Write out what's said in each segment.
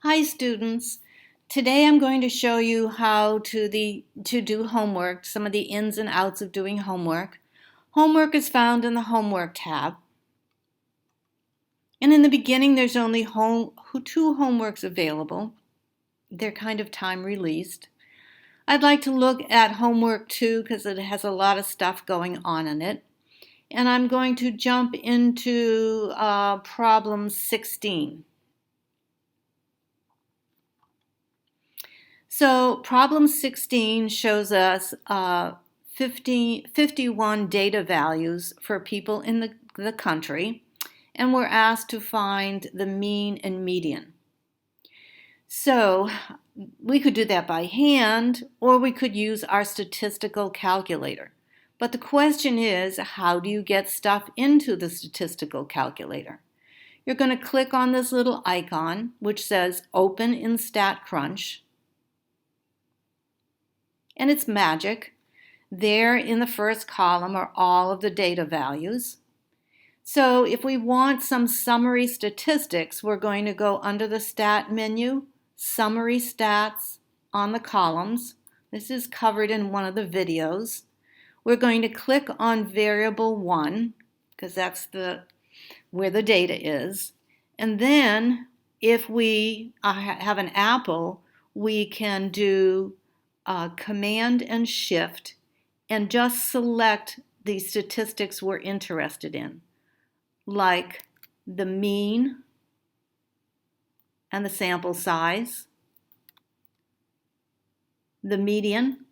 Hi students. Today I'm going to show you how to do homework, some of the ins and outs of doing homework. Homework is found in the Homework tab. And in the beginning there's only two homeworks available. They're kind of time released. I'd like to look at homework 2 because it has a lot of stuff going on in it. And I'm going to jump into problem 16. So problem 16 shows us 51 data values for people in the country, and we're asked to find the mean and median. So we could do that by hand, or we could use our statistical calculator. But the question is, how do you get stuff into the statistical calculator? You're going to click on this little icon, which says Open in StatCrunch. And it's magic. There in the first column are all of the data values. So if we want some summary statistics, we're going to go under the Stat menu, Summary Stats on the columns. This is covered in one of the videos. We're going to click on Variable 1, because that's where the data is. And then if we have an apple, we can do Command and Shift and just select the statistics we're interested in, like the mean and the sample size, the median,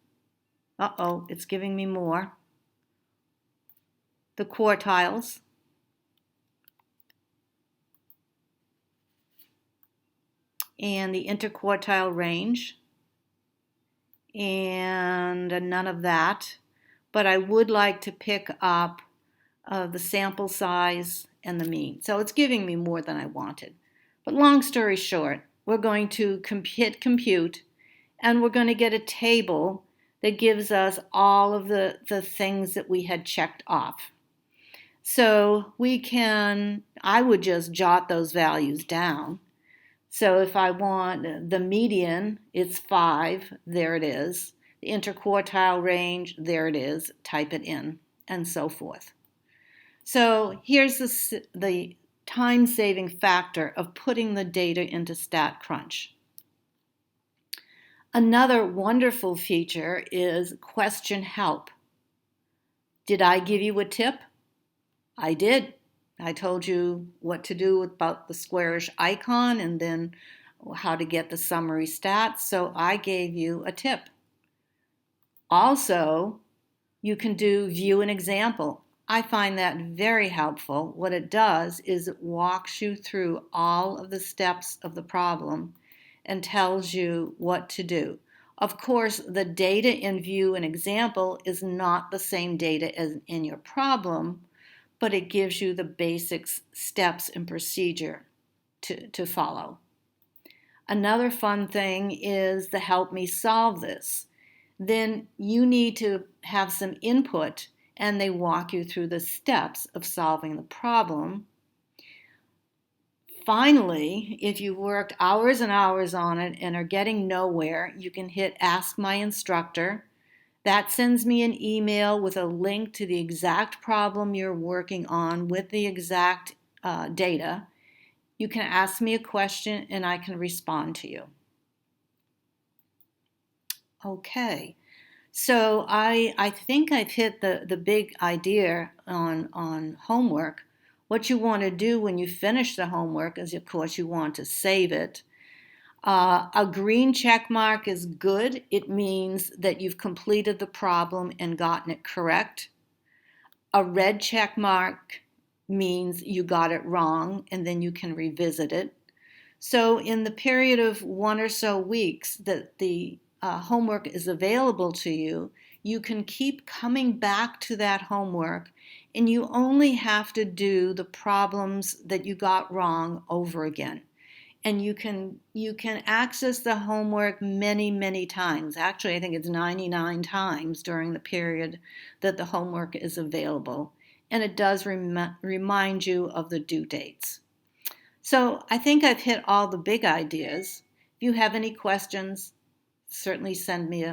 it's giving me more, the quartiles, and the interquartile range, and none of that. But I would like to pick up the sample size and the mean. So it's giving me more than I wanted. But long story short, we're going to hit compute, and we're going to get a table that gives us all of the things that we had checked off. So I would just jot those values down. So if I want the median, it's 5, there it is. The interquartile range, there it is, type it in, and so forth. So here's the time-saving factor of putting the data into StatCrunch. Another wonderful feature is question help. Did I give you a tip? I did. I told you what to do about the squarish icon and then how to get the summary stats, so I gave you a tip. Also, you can do View an Example. I find that very helpful. What it does is it walks you through all of the steps of the problem and tells you what to do. Of course, the data in View an Example is not the same data as in your problem, but it gives you the basic steps and procedure to follow. Another fun thing is the Help Me Solve This. Then you need to have some input, and they walk you through the steps of solving the problem. Finally, if you worked hours and hours on it and are getting nowhere, you can hit Ask My Instructor. That sends me an email with a link to the exact problem you're working on with the exact data. You can ask me a question and I can respond to you. Okay, so I think I've hit the big idea on homework. What you want to do when you finish the homework is, of course, you want to save it. A green check mark is good. It means that you've completed the problem and gotten it correct. A red check mark means you got it wrong and then you can revisit it. So in the period of 1 or so weeks that the homework is available to you, you can keep coming back to that homework, and you only have to do the problems that you got wrong over again. And you can access the homework many, many times. Actually, I think it's 99 times during the period that the homework is available. And it does remind you of the due dates. So I think I've hit all the big ideas. If you have any questions, certainly send me